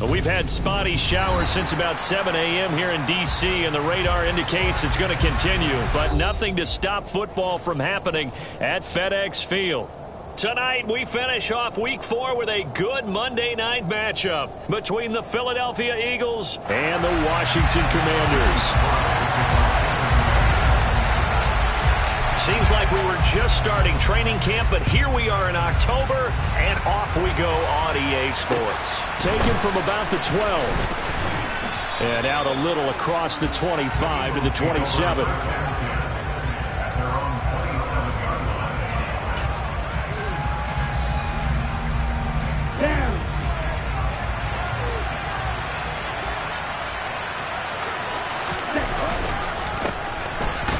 We've had spotty showers since about 7 a.m. here in D.C., and the radar indicates it's going to continue, but nothing to stop football from happening at FedEx Field. Tonight, we finish off Week 4 with a good Monday night matchup between the Philadelphia Eagles and the Washington Commanders. Seems like we were just starting training camp, but here we are in October, and off we go on EA Sports. Taken from about the 12. And out a little across the 25 to the 27.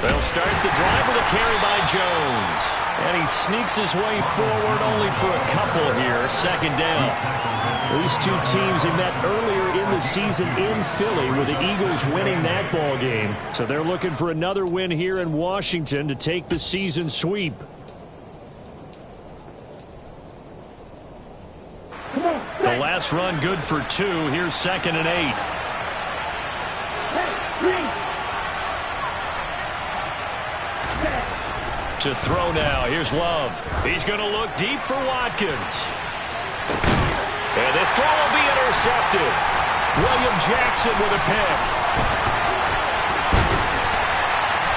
They'll start the drive with a carry by Jones. And he sneaks his way forward only for a couple here. Second down. These two teams have met earlier in the season in Philly with the Eagles winning that ball game. So they're looking for another win here in Washington to take the season sweep. The last run good for 2. Here's 2nd and 8. To throw now. Here's Love. He's going to look deep for Watkins. And this throw will be intercepted. William Jackson with a pick.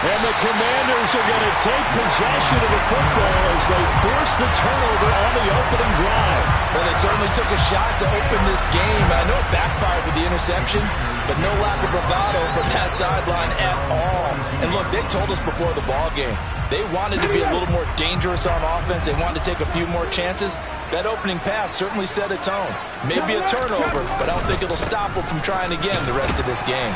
And the Commanders are going to take possession of the football as they force the turnover on the opening drive. Well, they certainly took a shot to open this game. I know it backfired with the interception, but no lack of bravado from that sideline at all. And look, they told us before the ball game, they wanted to be a little more dangerous on offense. They wanted to take a few more chances. That opening pass certainly set a tone. Maybe a turnover, but I don't think it'll stop them from trying again the rest of this game.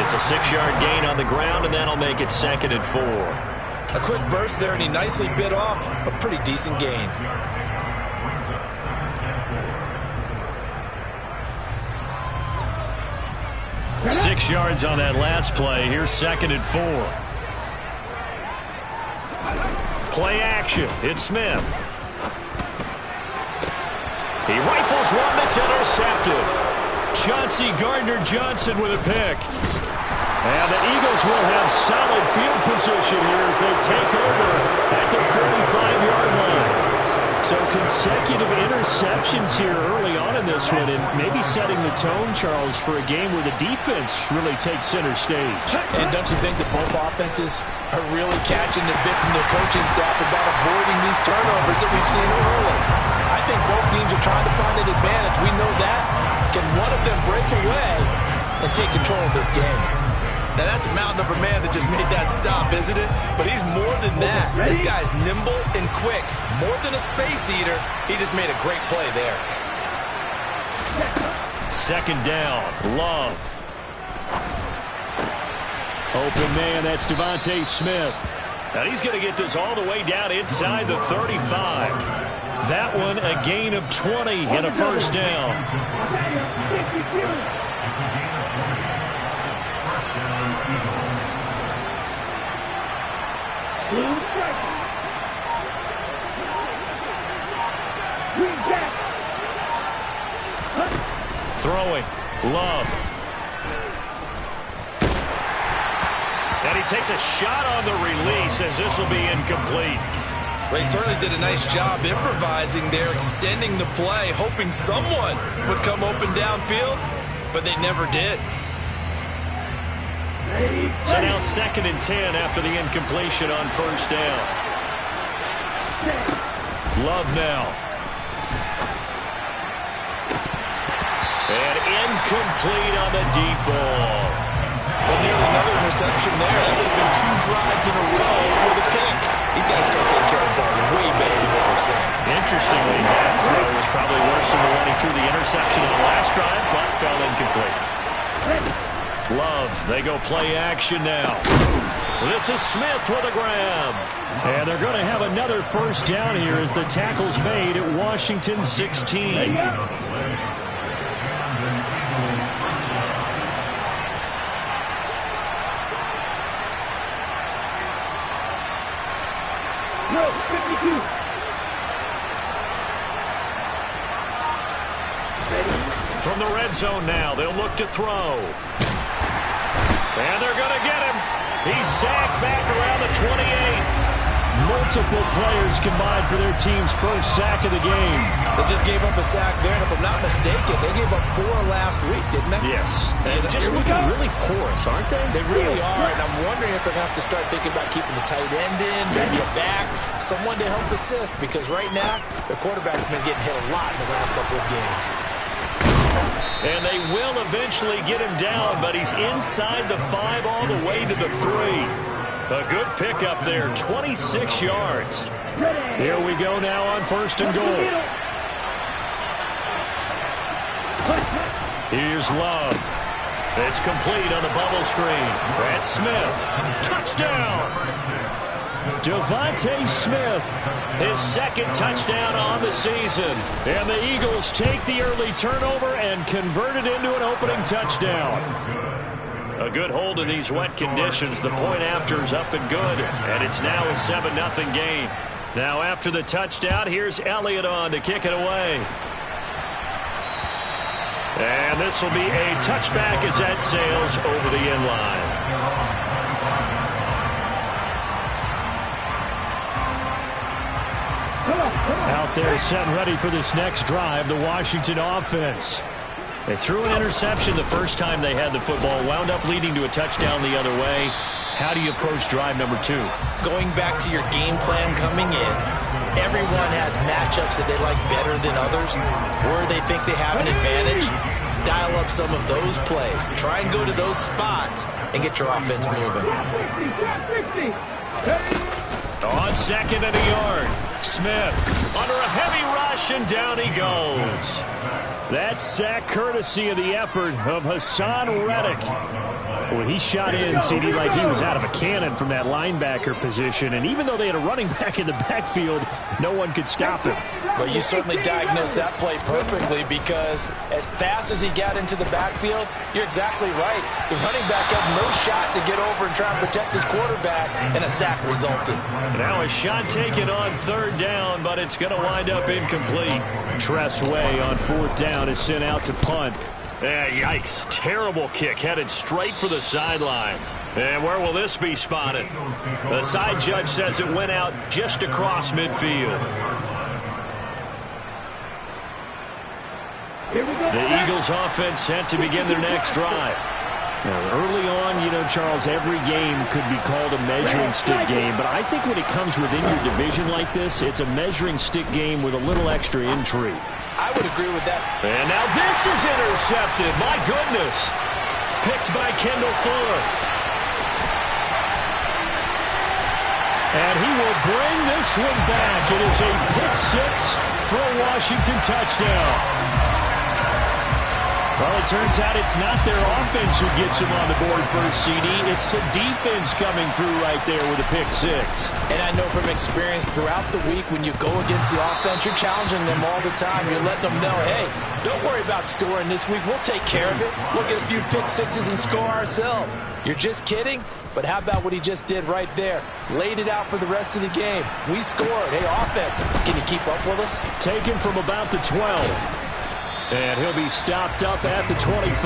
It's a 6-yard gain on the ground, and that'll make it 2nd and 4. A quick burst there, and he nicely bit off a pretty decent gain. Six yards on that last play. Here's 2nd and 4. Play action. It's Smith. He rifles one that's intercepted. Chauncey Gardner-Johnson with a pick. And the Eagles will have solid field position here as they take over at the 45-yard line. So consecutive interceptions here early on in this one, and maybe setting the tone, Charles, for a game where the defense really takes center stage. And don't you think that both offenses are really catching the bit from their coaching staff about avoiding these turnovers that we've seen early? I think both teams are trying to find an advantage. We know that. Can one of them break away and take control of this game? Now, that's a mountain of a man that just made that stop, isn't it? But he's more than that. This guy's nimble and quick. More than a space eater, he just made a great play there. Second down, Love. Open man, that's Devontae Smith. Now he's going to get this all the way down inside the 35. That one a gain of 20 and a first down. Throwing, Love. And he takes a shot on the release as this will be incomplete. Well, he certainly did a nice job improvising there, extending the play, hoping someone would come open downfield, but they never did. So now 2nd and 10 after the incompletion on first down. Love now. And incomplete on the deep ball. Well, nearly another interception there. That would have been 2 drives in a row with a pick. He's got to start taking care of the ball way better than what we're saying. Interestingly, that throw was probably worse than the one he threw the interception on the last drive, but fell incomplete. Love, they go play action now. This is Smith with a grab. And they're going to have another first down here as the tackle's made at Washington 16. No, 52. Ready? From the red zone now, they'll look to throw. And they're going to get him. He's sacked back around the 28. Multiple players combined for their team's first sack of the game. They just gave up a sack there, and if I'm not mistaken, they gave up 4 last week, didn't they? Yes. And just looking really porous, aren't they? They really are, and I'm wondering if they're going to have to start thinking about keeping the tight end in, maybe a back, someone to help assist, because right now, the quarterback's been getting hit a lot in the last couple of games. And they will eventually get him down, but he's inside the 5 all the way to the 3. A good pickup there, 26 yards. Here we go now on 1st and goal. Here's Love. It's complete on the bubble screen. That's Smith. Touchdown! Devontae Smith, his 2nd touchdown on the season. And the Eagles take the early turnover and convert it into an opening touchdown. A good hold in these wet conditions. The point after is up and good, and it's now a 7-0 game. Now after the touchdown, here's Elliott on to kick it away. And this will be a touchback as that sails over the end line. Out there set and ready for this next drive, the Washington offense. They threw an interception the first time they had the football, wound up leading to a touchdown the other way. How do you approach drive number 2? Going back to your game plan coming in, everyone has matchups that they like better than others, where they think they have an advantage. Dial up some of those plays. Try and go to those spots and get your offense moving. On 2nd and a yard, Smith under a heavy rush, and down he goes. That sack courtesy of the effort of Hassan Reddick. Well, he shot in, CD, like he was out of a cannon from that linebacker position. And even though they had a running back in the backfield, no one could stop him. Well, you certainly diagnosed that play perfectly, because as fast as he got into the backfield, you're exactly right. The running back had no shot to get over and try and protect his quarterback, and a sack resulted. Now a shot taken on 3rd down, but it's going to wind up incomplete. Tress Way on 4th down is sent out to punt. Yikes. Terrible kick headed straight for the sidelines. And where will this be spotted? The side judge says it went out just across midfield. The Eagles offense set to begin their next drive. Now, early on, you know, Charles, every game could be called a measuring stick game, but I think when it comes within your division like this, it's a measuring stick game with a little extra intrigue. I would agree with that. And now this is intercepted. My goodness. Picked by Kendall Fuller. And he will bring this one back. It is a pick 6 for a Washington touchdown. Well, it turns out it's not their offense who gets him on the board first, CD. It's the defense coming through right there with a pick 6. And I know from experience throughout the week, when you go against the offense, you're challenging them all the time. You're letting them know, hey, don't worry about scoring this week. We'll take care of it. We'll get a few pick 6s and score ourselves. You're just kidding? But how about what he just did right there? Laid it out for the rest of the game. We scored. Hey, offense, can you keep up with us? Taken from about the 12. And he'll be stopped up at the 25.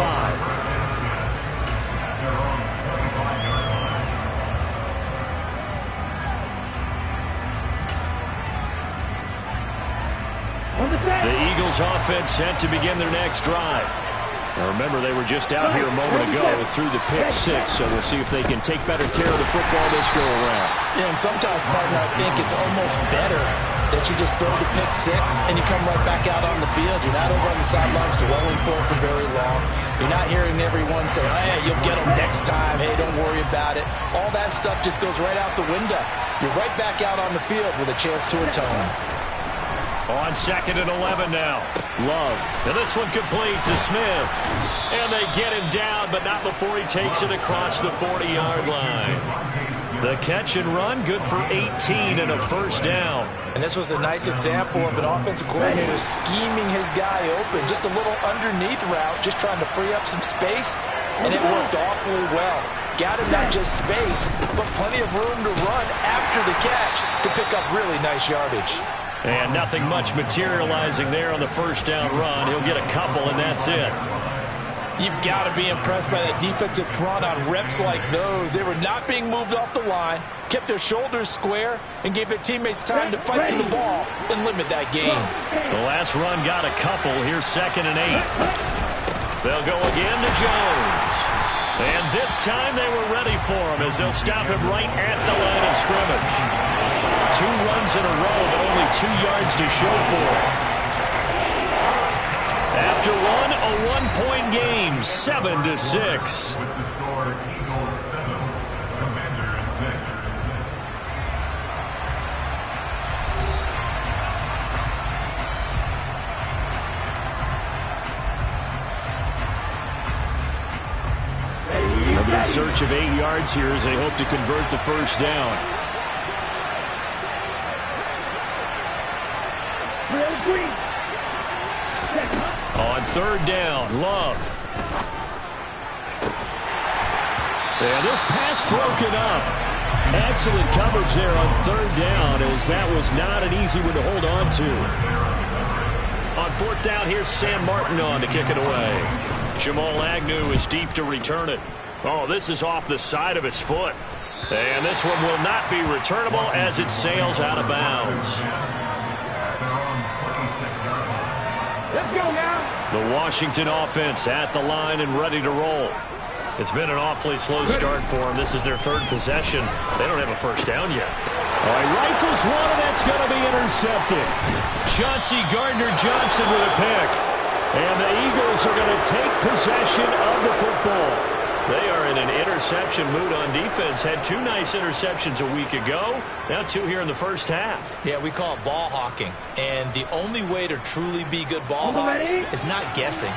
The Eagles offense set to begin their next drive. Now remember, they were just out here a moment ago through the pick 6, so we'll see if they can take better care of the football this go around. Yeah, and sometimes, partner, I think it's almost better that you just throw the pick 6 and you come right back out on the field. You're not over on the sidelines dwelling for it for very long. You're not hearing everyone say, hey, you'll get them next time. Hey, don't worry about it. All that stuff just goes right out the window. You're right back out on the field with a chance to atone. On 2nd and 11 now. Love. And this one complete to Smith. And they get him down, but not before he takes it across the 40-yard line. The catch and run, good for 18 and a first down. And this was a nice example of an offensive coordinator scheming his guy open. Just a little underneath route, just trying to free up some space, and it worked awfully well. Got him not just space, but plenty of room to run after the catch to pick up really nice yardage. And nothing much materializing there on the first down run. He'll get a couple, and that's it. You've got to be impressed by that defensive front on reps like those. They were not being moved off the line, kept their shoulders square, and gave their teammates time to fight to the ball and limit that gain. The last run got a couple. Here's 2nd and 8. They'll go again to Jones. And this time they were ready for him as they'll stop him right at the line of scrimmage. 2 runs in a row, but only 2 yards to show for it. After one, a 1-point game, 7-6. In search of 8 yards here as they hope to convert the first down. On 3rd down, Love. And this pass broken up. Excellent coverage there on 3rd down, as that was not an easy one to hold on to. On 4th down, here's Sam Martin on to kick it away. Jamal Agnew is deep to return it. Oh, this is off the side of his foot. And this one will not be returnable as it sails out of bounds. Let's go now. The Washington offense at the line and ready to roll. It's been an awfully slow start for them. This is their 3rd possession. They don't have a first down yet. Rifles one, and that's going to be intercepted. Chauncey Gardner-Johnson with a pick. And the Eagles are going to take possession of the football. They are in an interception mood on defense. Had 2 nice interceptions a week ago. Now 2 here in the first half. Yeah, we call it ball hawking. And the only way to truly be good ball hawks is not guessing.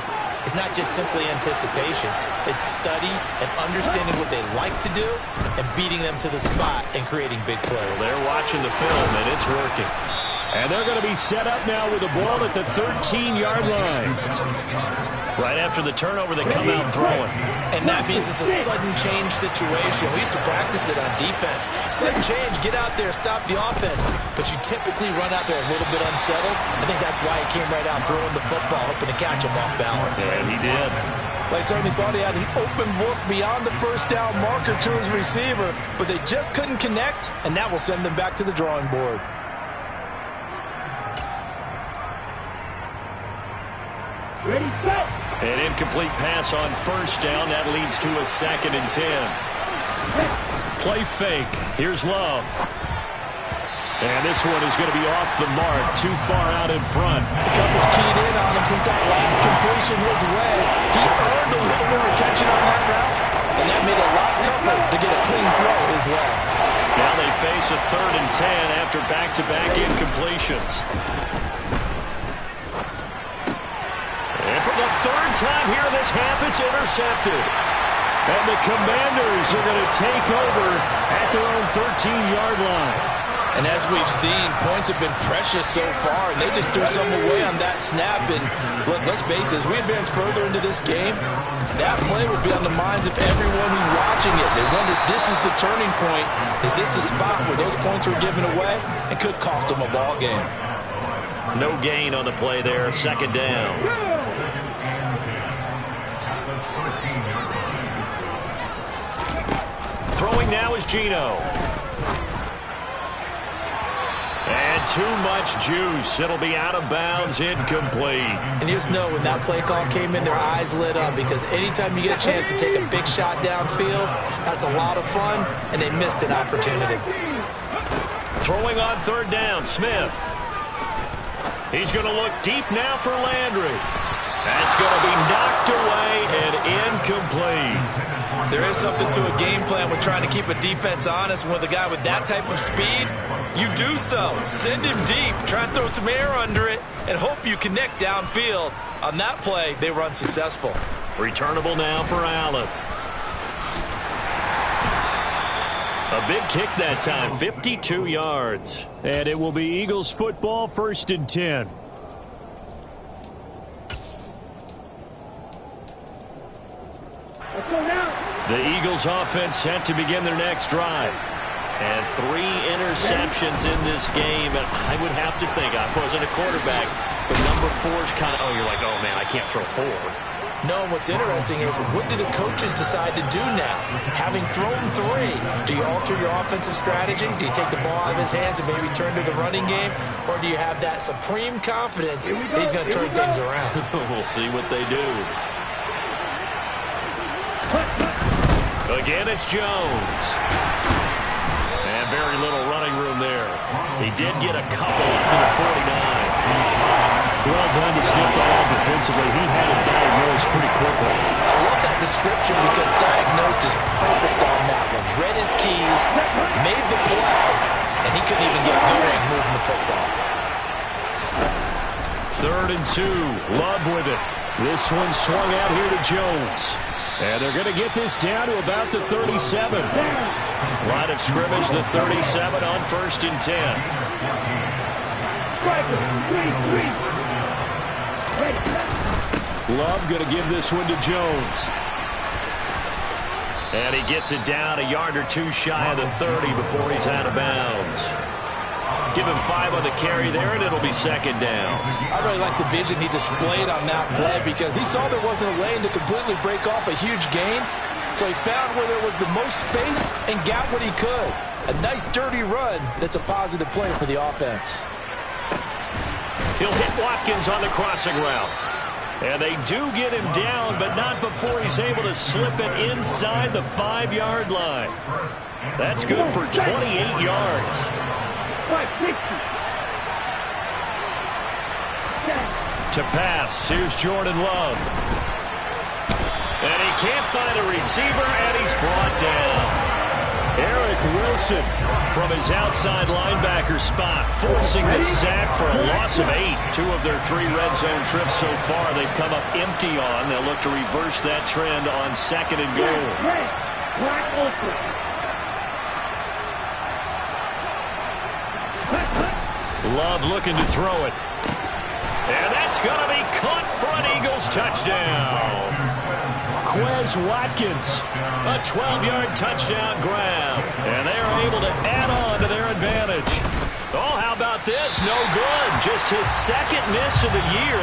It's not just simply anticipation. It's study and understanding what they like to do and beating them to the spot and creating big plays. They're watching the film, and it's working. And they're going to be set up now with the ball at the 13-yard line. Right after the turnover, they come out throwing. And that means it's a sudden change situation. We used to practice it on defense. Sudden change, get out there, stop the offense. But you typically run out there a little bit unsettled. I think that's why he came right out throwing the football, hoping to catch him off balance. And he did. They certainly thought he had an open look beyond the first down marker to his receiver, but they just couldn't connect, and that will send them back to the drawing board. Ready, set. An incomplete pass on first down. That leads to a 2nd and 10. Play fake. Here's Love. And this one is going to be off the mark. Too far out in front. The coverage keyed in on him since that last completion his way. He earned a little more attention on that route, and that made it a lot tougher to get a clean throw his way. Now they face a 3rd and 10 after back-to-back incompletions. And for the 3rd time here in this half, it's intercepted. And the Commanders are going to take over at their own 13-yard line. And as we've seen, points have been precious so far, and they just threw some away on that snap. And look, let's face it, as we advance further into this game, that play will be on the minds of everyone who's watching it. They wonder, this is the turning point. Is this the spot where those points were given away and could cost them a ball game? No gain on the play there, 2nd down. Throwing now is Geno. And too much juice. It'll be out of bounds, incomplete. And you just know when that play call came in, their eyes lit up, because anytime you get a chance to take a big shot downfield, that's a lot of fun, and they missed an opportunity. Throwing on 3rd down, Smith. He's going to look deep now for Landry. That's going to be knocked away and incomplete. There is something to a game plan with trying to keep a defense honest. With a guy with that type of speed, you do so. Send him deep, try and throw some air under it, and hope you connect downfield. On that play, they were unsuccessful. Returnable now for Allen. A big kick that time, 52 yards. And it will be Eagles football, 1st and 10. The Eagles offense set to begin their next drive. And 3 interceptions in this game. And I would have to think, I wasn't a quarterback, but number 4 is kind of, you're like, oh, man, I can't throw 4. No, what's interesting is what do the coaches decide to do now? Having thrown 3, do you alter your offensive strategy? Do you take the ball out of his hands and maybe turn to the running game? Or do you have that supreme confidence that he's going to turn things around? We'll see what they do. Again, it's Jones. And very little running room there. He did get a couple up to the 49. Well done to sniff the ball defensively. He had it diagnosed pretty quickly. I love that description because diagnosed is perfect on that one. Read his keys, made the play, and he couldn't even get going moving the football. 3rd and 2. Love with it. This one swung out here to Jones. And they're going to get this down to about the 37. Line of scrimmage, the 37 on 1st and 10. Love going to give this one to Jones. And he gets it down a yard or 2 shy of the 30 before he's out of bounds. Give him 5 on the carry there, and it'll be 2nd down. I really like the vision he displayed on that play because he saw there wasn't a lane to completely break off a huge gain. So he found where there was the most space and got what he could. A nice, dirty run that's a positive play for the offense. He'll hit Watkins on the crossing route. And they do get him down, but not before he's able to slip it inside the 5-yard line. That's good for 28 yards. To pass, here's Jordan Love. And he can't find a receiver, and he's brought down. Eric Wilson from his outside linebacker spot, forcing the sack for a loss of 8. 2 of their 3 red zone trips so far they've come up empty on. They'll look to reverse that trend on 2nd and goal. Love looking to throw it. And that's going to be caught for an Eagles touchdown. Quez Watkins, a 12-yard touchdown grab. And they are able to add on to their advantage. Oh, how about this? No good. Just his 2nd miss of the year.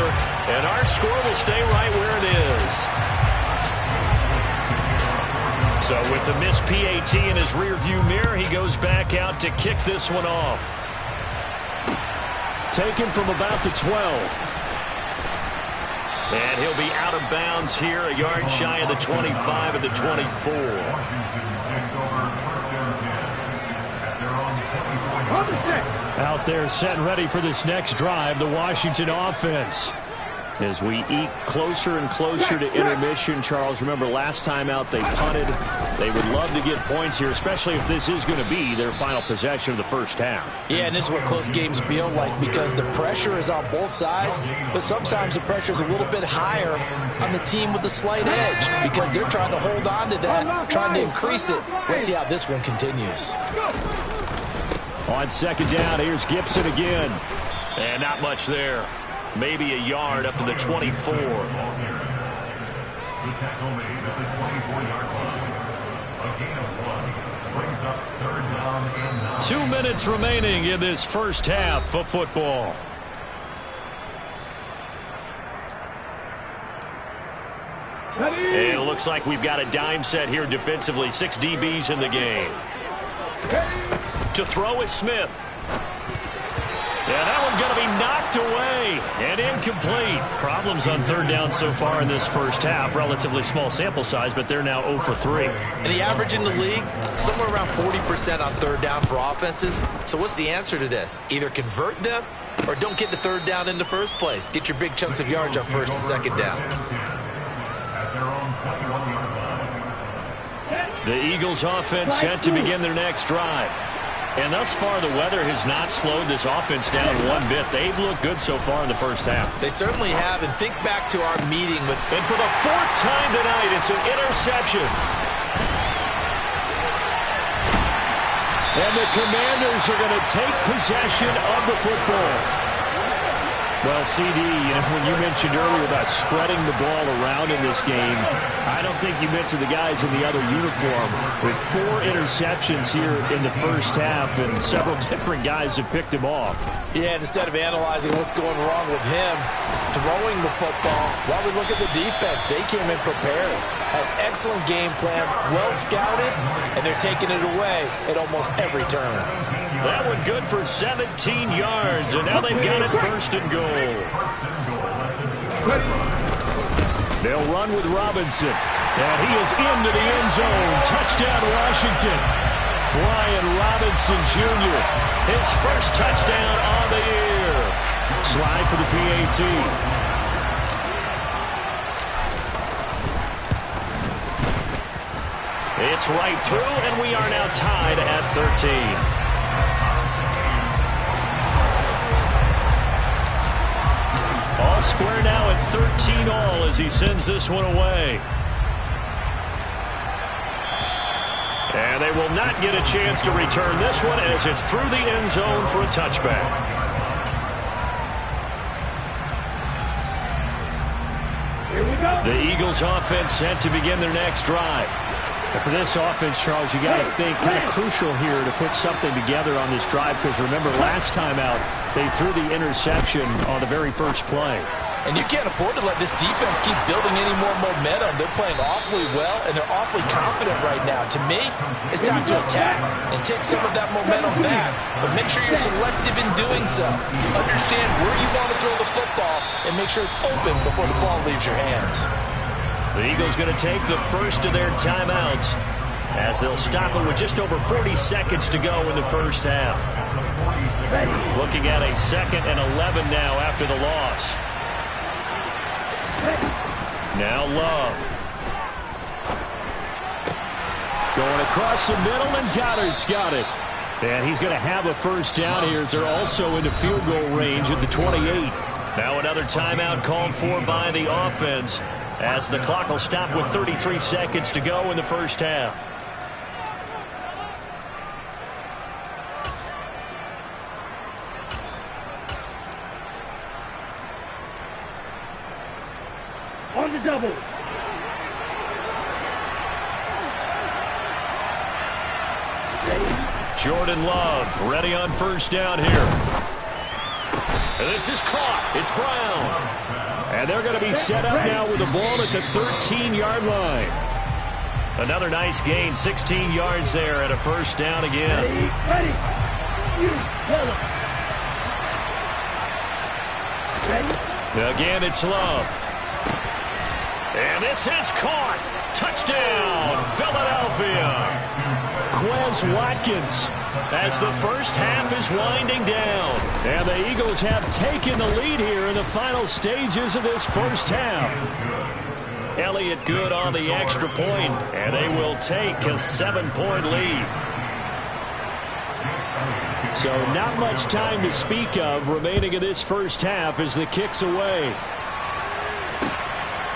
And our score will stay right where it is. So with the missed PAT in his rearview mirror, he goes back out to kick this one off. Taken from about the 12. And he'll be out of bounds here, a yard shy of the 25 and the 24. Out there set ready for this next drive, the Washington offense. As we eke closer and closer to intermission, Charles, remember last time out they punted. They would love to get points here, especially if this is going to be their final possession of the first half. Yeah, and this is what close games feel like because the pressure is on both sides, but sometimes the pressure is a little bit higher on the team with the slight edge because they're trying to hold on to that, trying to increase it. Let's see how this one continues. On 2nd down, here's Gibson again. And not much there. Maybe a yard up to the 24. 2 minutes remaining in this first half of football. And it looks like we've got a dime set here defensively. 6 DBs in the game. To throw is Smith. And that one's going to be knocked away and incomplete. Problems on 3rd down so far in this first half. Relatively small sample size, but they're now 0 for 3. And the average in the league, somewhere around 40% on 3rd down for offenses. So what's the answer to this? Either convert them or don't get the 3rd down in the first place. Get your big chunks of yards on 1st and 2nd down. The Eagles offense set to begin their next drive. And thus far, the weather has not slowed this offense down one bit. They've looked good so far in the first half. They certainly have. And think back to our meeting with... And for the 4th time tonight, it's an interception. And the Commanders are going to take possession of the football. Well, CD, when you mentioned earlier about spreading the ball around in this game, I don't think you mentioned the guys in the other uniform. With 4 interceptions here in the first half, and several different guys have picked him off. Yeah, and instead of analyzing what's going wrong with him throwing the football, while we look at the defense, they came in prepared. An excellent game plan, well scouted, and they're taking it away at almost every turn. That one good for 17 yards, and now they've got it first and goal. They'll run with Robinson, and he is into the end zone. Touchdown, Washington. Brian Robinson Jr., his first touchdown on the year. Slide for the PAT. It's right through, and we are now tied at 13. All square now at 13 all as he sends this one away. And they will not get a chance to return this one as it's through the end zone for a touchback. Here we go. The Eagles offense set to begin their next drive. And for this offense, Charles, you got to think kind of crucial here to put something together on this drive, because remember last time out they threw the interception on the very first play. And you can't afford to let this defense keep building any more momentum. They're playing awfully well, and they're awfully confident right now. To me, it's time to attack and take some of that momentum back. But make sure you're selective in doing so. Understand where you want to throw the football and make sure it's open before the ball leaves your hands. The Eagles going to take the first of their timeouts as they'll stop it with just over 40 seconds to go in the first half. Looking at a 2nd and 11 now after the loss. Now Love. Going across the middle, and Goddard's got it. And he's going to have a first down here as they're also into field goal range at the 28. Now another timeout called for by the offense as the clock will stop with 33 seconds to go in the first half. On the double. Jordan Love ready on first down here. And this is caught. It's Brown. And they're going to be set up now with the ball at the 13-yard line. Another nice gain, 16 yards there, and a first down again. Ready. Again, it's Love. And this is caught. Touchdown, Philadelphia. Quez Watkins as the first half is winding down. And the Eagles have taken the lead here in the final stages of this first half. Elliott good on the extra point, and they will take a 7-point lead. So not much time to speak of remaining in this first half as the kick's away.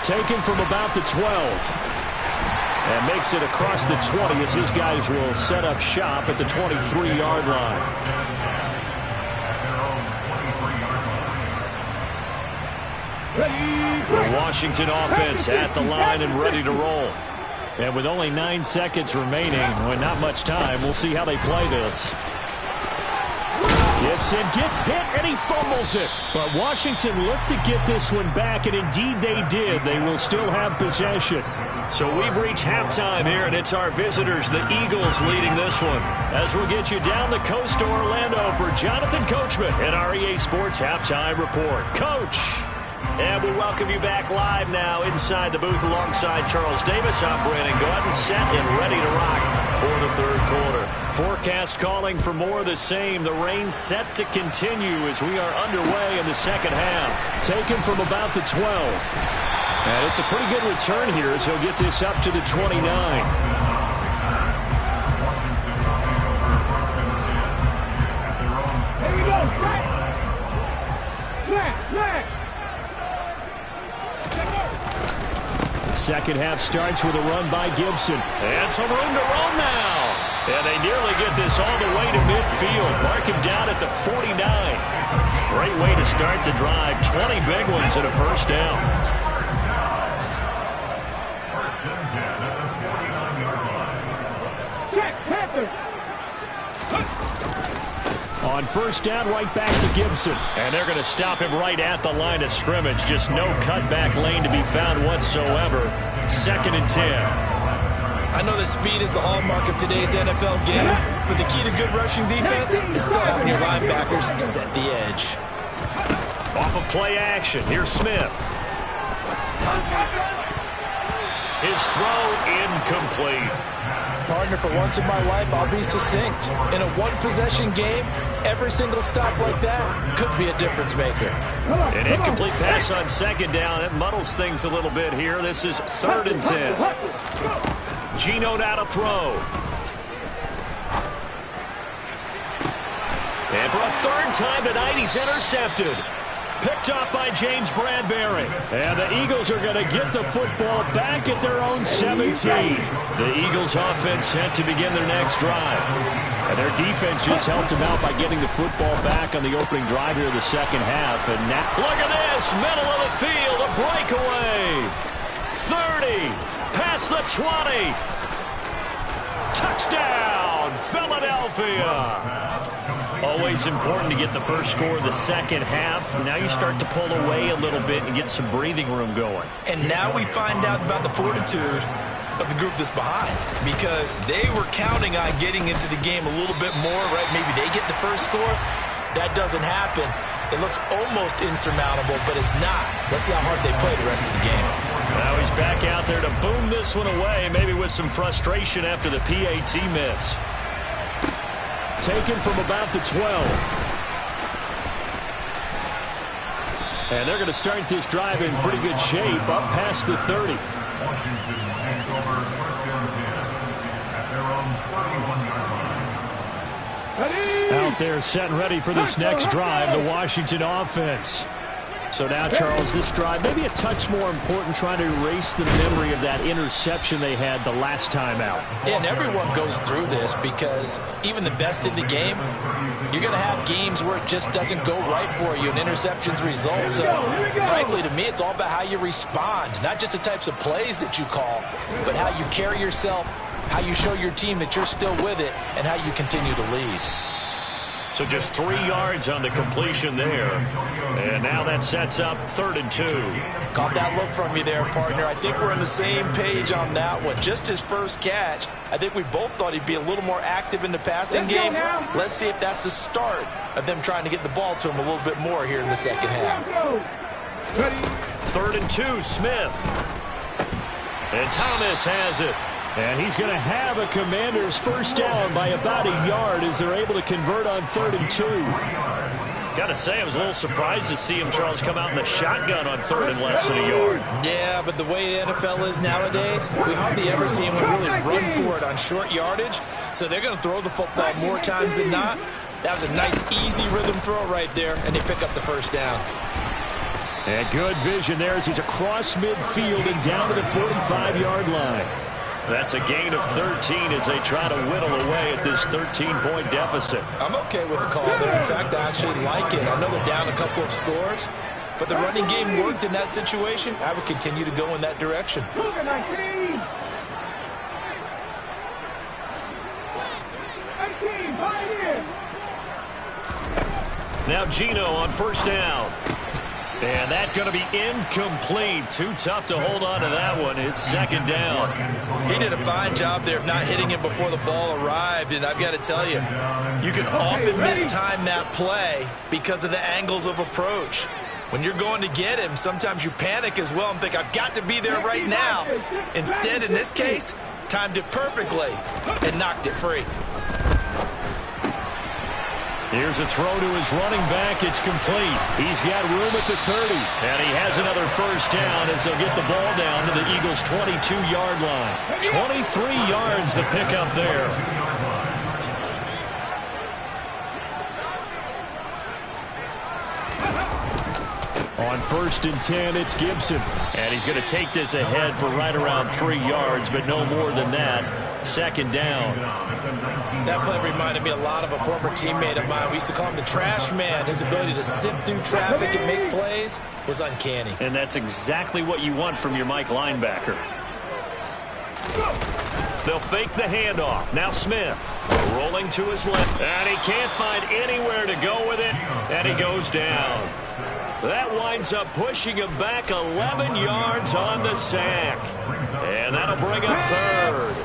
Taken from about the 12. And makes it across the 20 as his guys will set up shop at the 23-yard line. The Washington offense at the line and ready to roll. And with only 9 seconds remaining, when not much time, we'll see how they play this. Gibson gets hit, and he fumbles it. But Washington looked to get this one back, and indeed they did. They will still have possession. So we've reached halftime here, and it's our visitors, the Eagles, leading this one. As we'll get you down the coast to Orlando for Jonathan Coachman at our EA Sports Halftime Report. Coach! And we welcome you back live now inside the booth alongside Charles Davis. I'm Brandon Gaudin, set and ready to rock for the third quarter. Forecast calling for more of the same. The rain set to continue as we are underway in the second half. Taken from about the 12. And it's a pretty good return here as he'll get this up to the 29. Here we go. Smack. Second half starts with a run by Gibson. And some room to run now. And they nearly get this all the way to midfield. Mark him down at the 49. Great way to start the drive. 20 big ones and a first down. On first down, right back to Gibson. And they're going to stop him right at the line of scrimmage. Just no cutback lane to be found whatsoever. 2nd and 10. I know that speed is the hallmark of today's NFL game, but the key to good rushing defense is still having your linebackers set the edge. Off of play action, here's Smith. His throw incomplete. Partner, for once in my life, I'll be succinct. In a one-possession game, every single stop like that could be a difference maker. An incomplete pass on 2nd down. It muddles things a little bit here. This is 3rd and 10. Geno now to throw. And for a 3rd time tonight, he's intercepted. Picked off by James Bradbury. And the Eagles are going to get the football back at their own 17. The Eagles offense set to begin their next drive. And their defense just helped them out by getting the football back on the opening drive here in the 2nd half. And now, look at this, middle of the field, a breakaway. 30, past the 20. Touchdown, Philadelphia. Always important to get the first score of the 2nd half. Now you start to pull away a little bit and get some breathing room going. And now we find out about the fortitude of the group that's behind, because they were counting on getting into the game a little bit more, right? Maybe they get the first score. That doesn't happen. It looks almost insurmountable, but it's not. Let's see how hard they play the rest of the game. Now he's back out there to boom this one away, maybe with some frustration after the PAT miss. Taken from about the 12. And they're going to start this drive in pretty good shape, up past the 30. Out there set and ready for this next drive, the Washington offense. So now, Charles, this drive maybe a touch more important, trying to erase the memory of that interception they had the last time out. Yeah, and everyone goes through this, because even the best in the game, you're going to have games where it just doesn't go right for you, and interceptions result. So, frankly, to me, it's all about how you respond, not just the types of plays that you call, but how you carry yourself, how you show your team that you're still with it, and how you continue to lead. So just 3 yards on the completion there. And now that sets up 3rd and 2. Caught that look from you there, partner. I think we're on the same page on that one. Just his first catch. I think we both thought he'd be a little more active in the passing game. Let's see if that's the start of them trying to get the ball to him a little bit more here in the 2nd half. 3rd and 2, Smith. And Thomas has it. And he's going to have a Commanders first down by about a yard as they're able to convert on 3rd and 2. Got to say, I was a little surprised to see him, Charles, come out in a shotgun on 3rd and less than a yard. Yeah, but the way the NFL is nowadays, we hardly ever see anyone really run for it on short yardage. So they're going to throw the football more times than not. That was a nice, easy rhythm throw right there, and they pick up the first down. And good vision there as he's across midfield and down to the 45-yard line. That's a gain of 13 as they try to whittle away at this 13-point deficit. I'm okay with the call there. In fact, I actually like it. I know they're down a couple of scores, but the running game worked in that situation. I would continue to go in that direction. Now Geno on first down. And that's going to be incomplete. Too tough to hold on to that one. It's 2nd down. He did a fine job there of not hitting him before the ball arrived. And I've got to tell you, you can often mistime that play because of the angles of approach. When you're going to get him, sometimes you panic as well and think, I've got to be there right now. Instead, in this case, timed it perfectly and knocked it free. Here's a throw to his running back. It's complete. He's got room at the 30. And he has another first down as they'll get the ball down to the Eagles' 22-yard line. 23 yards the pickup there. On 1st and 10, it's Gibson. And he's going to take this ahead for right around 3 yards, but no more than that. Second down. That play reminded me a lot of a former teammate of mine. We used to call him the trash man. His ability to sift through traffic and make plays was uncanny. And that's exactly what you want from your Mike linebacker. They'll fake the handoff. Now Smith rolling to his left. And he can't find anywhere to go with it. And he goes down. That winds up pushing him back 11 yards on the sack. And that'll bring up third.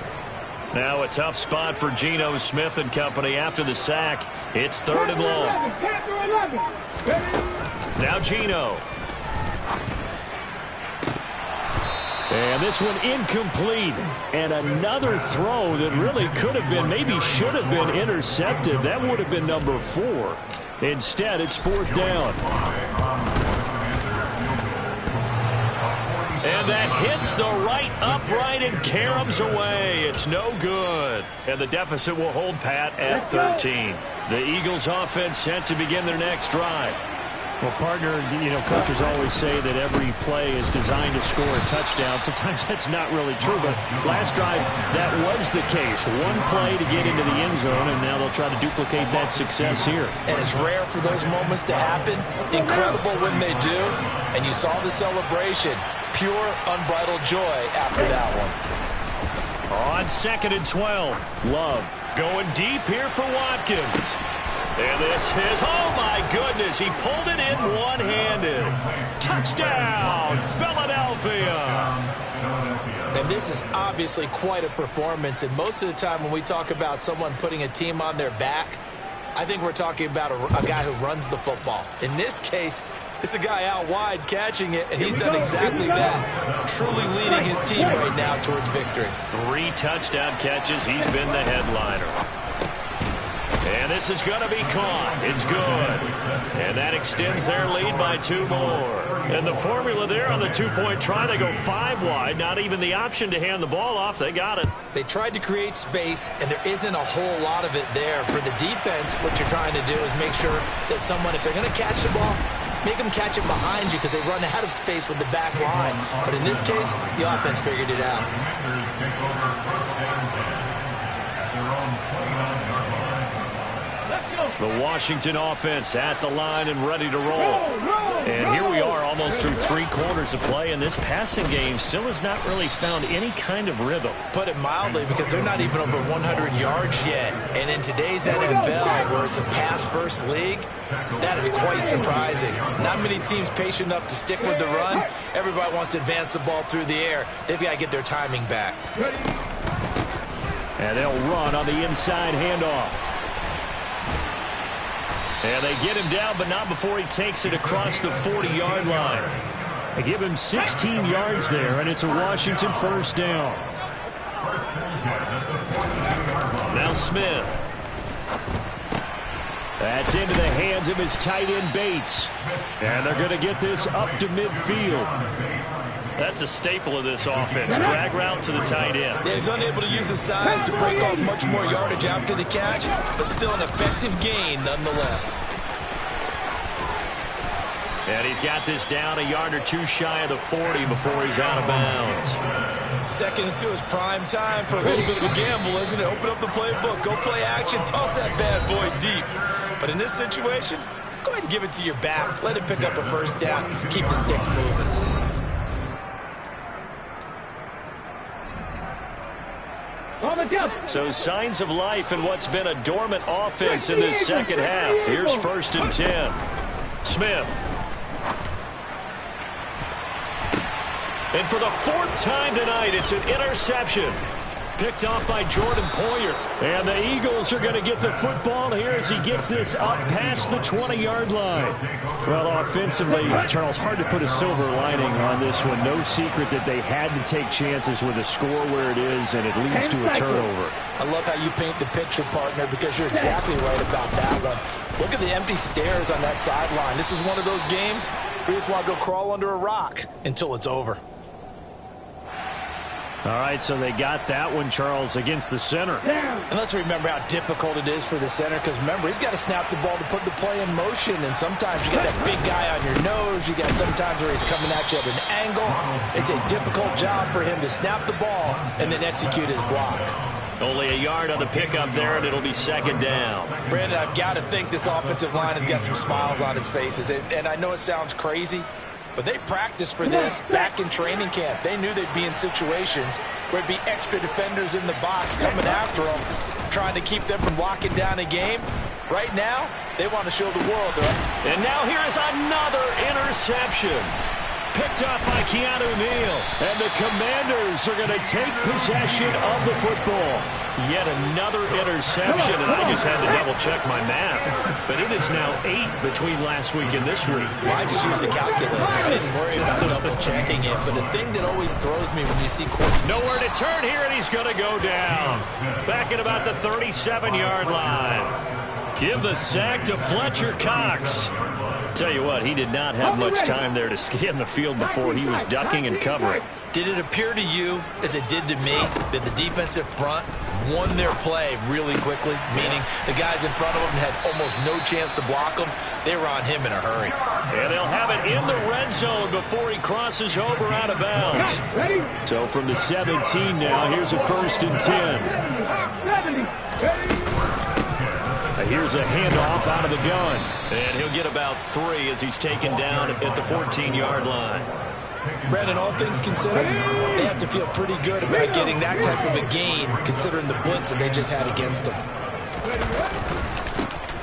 Now a tough spot for Geno Smith and company after the sack. It's third and long. Now Geno. And this one incomplete. And another throw that really could have been, maybe should have been intercepted. That would have been number 4. Instead, it's fourth down. And that hits the right upright and caroms away. It's no good. And the deficit will hold pat at 13. The Eagles offense set to begin their next drive. Well, partner, coaches always say that every play is designed to score a touchdown. Sometimes that's not really true, but last drive, that was the case. One play to get into the end zone, and now they'll try to duplicate that success here. And it's rare for those moments to happen. Incredible when they do. And you saw the celebration. Pure, unbridled joy after that one. On 2nd and 12, Love going deep here for Watkins. And this is, oh my goodness, he pulled it in one-handed. Touchdown, Philadelphia. And this is obviously quite a performance. And most of the time when we talk about someone putting a team on their back, I think we're talking about a guy who runs the football. In this case, it's a guy out wide catching it, and he's done exactly that. Truly leading his team right now towards victory. 3 touchdown catches. He's been the headliner. And this is going to be caught. It's good. And that extends their lead by 2 more. And the formula there on the 2-point try, they go 5 wide. Not even the option to hand the ball off. They got it. They tried to create space, and there isn't a whole lot of it there. For the defense, what you're trying to do is make sure that someone, if they're going to catch the ball, make them catch it behind you because they run out of space with the back line. But in this case, the offense figured it out. The Washington offense at the line and ready to roll. And here we are almost through 3 quarters of play, and this passing game still has not really found any kind of rhythm. Put it mildly, because they're not even over 100 yards yet. And in today's NFL, where it's a pass-first league, that is quite surprising. Not many teams patient enough to stick with the run. Everybody wants to advance the ball through the air. They've got to get their timing back. And they'll run on the inside handoff. And they get him down, but not before he takes it across the 40-yard line. They give him 16 yards there, and it's a Washington first down. Now Smith. That's into the hands of his tight end Bates. And they're going to get this up to midfield. That's a staple of this offense. Drag route to the tight end. Yeah, he's unable to use his size to break off much more yardage after the catch, but still an effective gain nonetheless. And he's got this down a yard or 2 shy of the 40 before he's out of bounds. 2nd and 2 is prime time for a little bit of a gamble, isn't it? Open up the playbook, go play action, toss that bad boy deep. But in this situation, go ahead and give it to your back. Let him pick up a first down. Keep the sticks moving. So signs of life in what's been a dormant offense in this second half. Here's 1st and 10. Smith. And for the 4th time tonight, it's an interception. Picked off by Jordan Poyer. And the Eagles are going to get the football here as he gets this up past the 20-yard line. Well, offensively, Charles, hard to put a silver lining on this one. No secret that they had to take chances with a score where it is, and it leads to a turnover. I love how you paint the picture, partner, because you're exactly right about that one. Look at the empty stairs on that sideline. This is one of those games where you just want to go crawl under a rock until it's over. All right, so they got that one, Charles, against the center. And let's remember how difficult it is for the center, because remember, he's got to snap the ball to put the play in motion, and sometimes you got that big guy on your nose. You got sometimes where he's coming at you at an angle. It's a difficult job for him to snap the ball and then execute his block. Only a yard on the pickup there, and it'll be second down. Brandon, I've got to think this offensive line has got some smiles on its faces. And I know it sounds crazy, but they practiced for this back in training camp. They knew they'd be in situations where it'd be extra defenders in the box coming after them, trying to keep them from locking down a game. Right now, they want to show the world. And now here is another interception. Picked up by Keanu Neal. And the Commanders are going to take possession of the football. Yet another interception, and I just had to double-check my math. But it is now 8 between last week and this week. Well, I just used the calculator. I didn't worry about double-checking it. But the thing that always throws me when you see nowhere to turn here, and he's going to go down. Back at about the 37-yard line. Give the sack to Fletcher Cox. Tell you what, he did not have much time there to scan the field before he was ducking and covering. Did it appear to you, as it did to me, that the defensive front won their play really quickly? Meaning the guys in front of them had almost no chance to block them. They were on him in a hurry. And they'll have it in the red zone before he crosses over out of bounds. So from the 17 now, here's a 1st and 10. Here's a handoff out of the gun. And he'll get about 3 as he's taken down at the 14-yard line. Brandon, all things considered, they have to feel pretty good about getting that type of a gain, considering the blitz that they just had against them.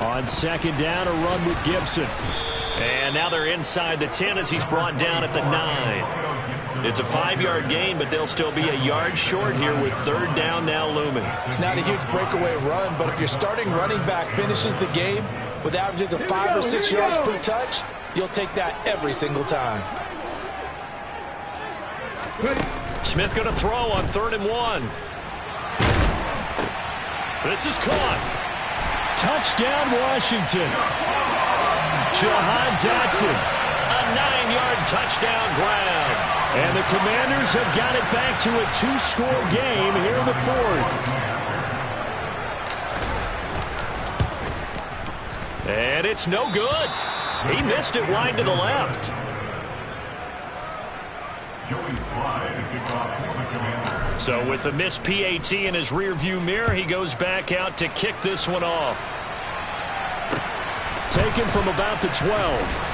On second down, a run with Gibson. And now they're inside the 10 as he's brought down at the 9. It's a 5-yard gain, but they'll still be a yard short here with 3rd down now looming. It's not a huge breakaway run, but if your starting running back finishes the game with averages of 5 or 6 yards per touch, you'll take that every single time. Smith going to throw on 3rd and 1. This is caught. Touchdown, Washington. Jahan Dotson, a 9-yard touchdown grab. And the Commanders have got it back to a 2-score game here in the 4th. And it's no good. He missed it wide to the left. So with the missed PAT in his rearview mirror, he goes back out to kick this one off. Taken from about the 12.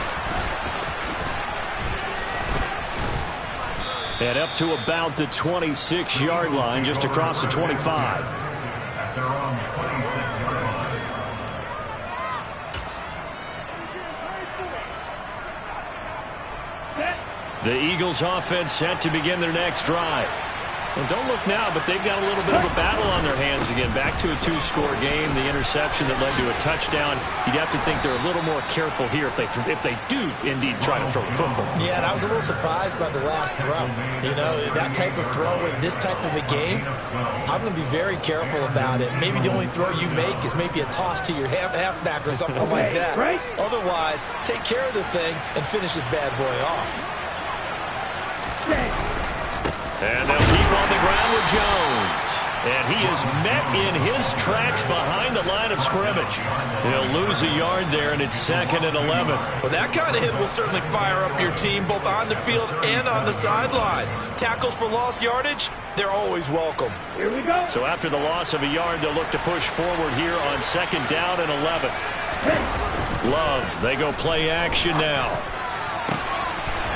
And up to about the 26-yard line, just across the 25. The Eagles offense set to begin their next drive. Well, don't look now, but they've got a little bit of a battle on their hands again. Back to a 2-score game. The interception that led to a touchdown. You'd have to think they're a little more careful here if they do indeed try to throw the football. Yeah, and I was a little surprised by the last throw. You know, that type of throw in this type of a game, I'm going to be very careful about it. Maybe the only throw you make is maybe a toss to your halfback or something like that. Otherwise, take care of the thing and finish this bad boy off. And they'll keep on the ground with Jones. And he is met in his tracks behind the line of scrimmage. He'll lose a yard there, and it's 2nd and 11. Well, that kind of hit will certainly fire up your team, both on the field and on the sideline. Tackles for lost yardage, they're always welcome. Here we go. So after the loss of a yard, they'll look to push forward here on 2nd down and 11. Love, they go play action now.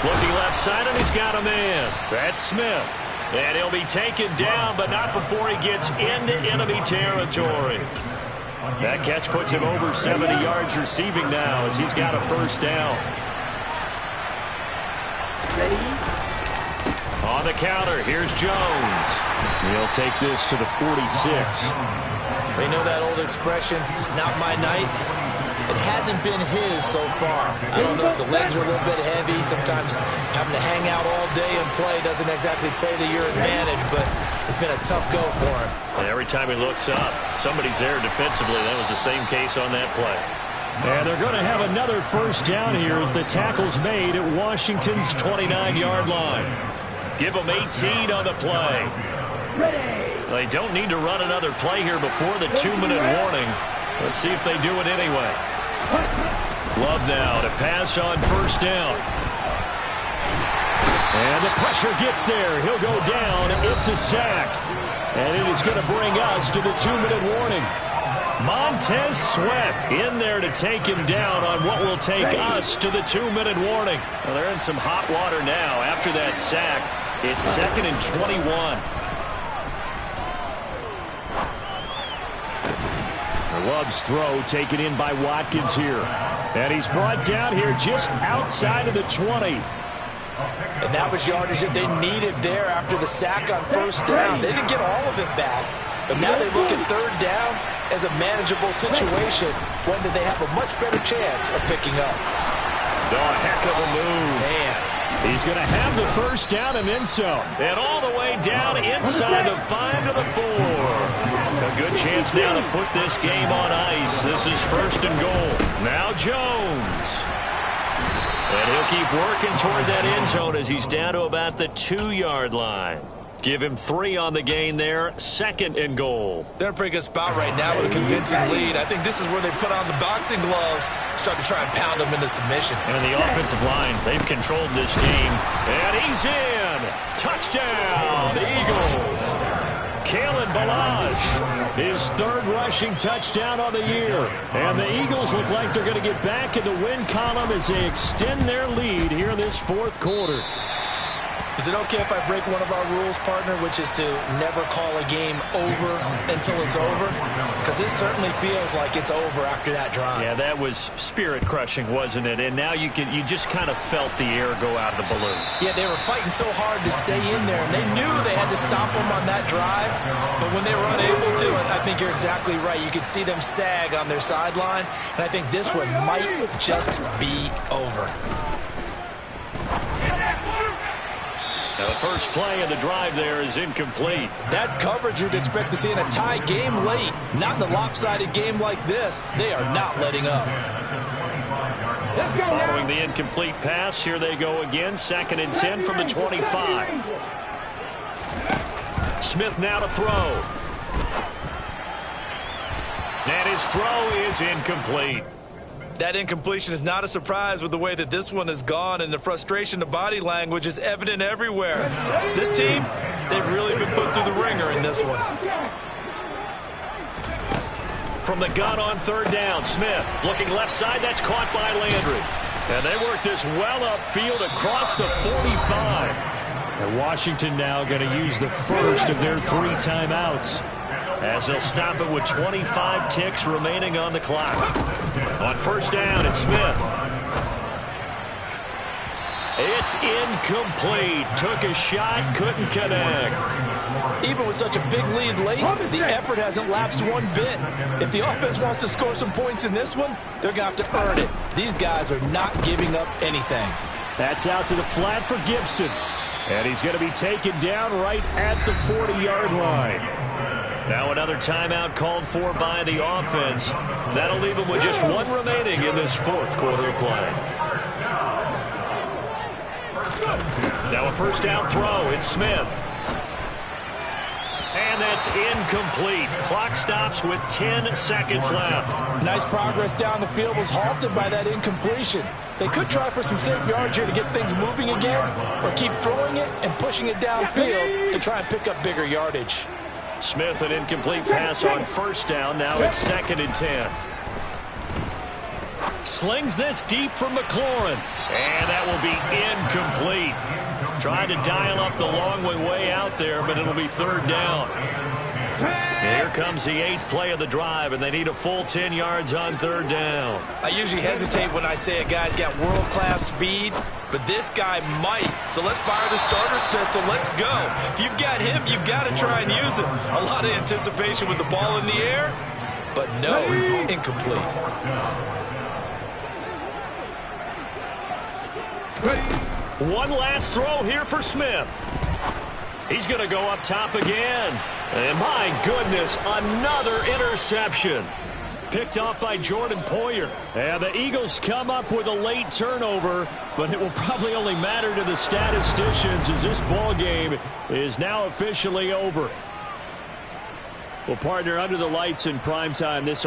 Looking left side, and he's got a man. That's Smith. And he'll be taken down, but not before he gets into enemy territory. That catch puts him over 70 yards receiving now as he's got a 1st down. On the counter, here's Jones. He'll take this to the 46. We know that old expression, it's not my night. It hasn't been his so far. I don't know if the legs are a little bit heavy. Sometimes having to hang out all day and play doesn't exactly play to your advantage, but it's been a tough go for him. And every time he looks up, somebody's there defensively. That was the same case on that play. And they're going to have another 1st down here as the tackle's made at Washington's 29-yard line. Give them 18 on the play. They don't need to run another play here before the 2-minute warning. Let's see if they do it anyway. Love now to pass on 1st down. And the pressure gets there. He'll go down. It's a sack. And it is going to bring us to the 2-minute warning. Montez Sweat in there to take him down on what will take us to the 2-minute warning. Well, they're in some hot water now after that sack. It's 2nd and 21. Love's throw taken in by Watkins here. And he's brought down here just outside of the 20. And that was yardage that they needed there after the sack on first down. They didn't get all of it back, but now they look at third down as a manageable situation, one that they have a much better chance of picking up. Oh, heck of a move. Man. He's going to have the first down and then some. And all the way down inside the 5 to the 4. A good chance now to put this game on ice. This is 1st and goal. Now Jones. And he'll keep working toward that end zone as he's down to about the 2-yard line. Give him 3 on the gain there. 2nd and goal. They're in a pretty good spot right now with a convincing lead. I think this is where they put on the boxing gloves, start to try and pound them into submission. And the offensive line, they've controlled this game. And he's in. Touchdown, Eagles. Kalen Ballage, his 3rd rushing touchdown on the year. And the Eagles look like they're going to get back in the win column as they extend their lead here in this 4th quarter. Is it okay if I break one of our rules, partner, which is to never call a game over until it's over? Because this certainly feels like it's over after that drive. Yeah, that was spirit-crushing, wasn't it? And now you just kind of felt the air go out of the balloon. Yeah, they were fighting so hard to stay in there, and they knew they had to stop them on that drive. But when they were unable to, I think you're exactly right. You could see them sag on their sideline, and I think this one might just be over. Now the first play of the drive there is incomplete. That's coverage you'd expect to see in a tie game late. Not in a lopsided game like this. They are not letting up. Following the incomplete pass, here they go again. 2nd and 10 from the 25. Smith now to throw. And his throw is incomplete. That incompletion is not a surprise with the way that this one has gone, and the frustration, the body language is evident everywhere. This team, they've really been put through the ringer in this one. From the gun on 3rd down, Smith looking left side. That's caught by Landry. And they work this well upfield across the 45. And Washington now going to use the first of their 3 timeouts, as they'll stop it with 25 ticks remaining on the clock. On 1st down, it's Smith. It's incomplete. Took a shot, couldn't connect. Even with such a big lead late, the effort hasn't lapsed one bit. If the offense wants to score some points in this one, they're going to have to earn it. These guys are not giving up anything. That's out to the flat for Gibson. And he's going to be taken down right at the 40-yard line. Now another timeout called for by the offense. That'll leave them with just 1 remaining in this 4th quarter of play. Now a 1st down throw. It's Smith. And that's incomplete. Clock stops with 10 seconds left. Nice progress down the field was halted by that incompletion. They could try for some safe yards here to get things moving again, or keep throwing it and pushing it downfield to try and pick up bigger yardage. Smith, an incomplete pass on 1st down. Now it's 2nd and 10. Slings this deep from McLaurin. And that will be incomplete. Trying to dial up the long way out there, but it'll be 3rd down. Here comes the 8th play of the drive, and they need a full 10 yards on 3rd down. I usually hesitate when I say a guy's got world-class speed, but this guy might. So let's fire the starter's pistol. Let's go. If you've got him, you've got to try and use him. A lot of anticipation with the ball in the air, but no, incomplete. One last throw here for Smith. He's going to go up top again. And my goodness, another interception. Picked off by Jordan Poyer. And the Eagles come up with a late turnover, but it will probably only matter to the statisticians as this ball game is now officially over. Well, partner, under the lights in primetime, this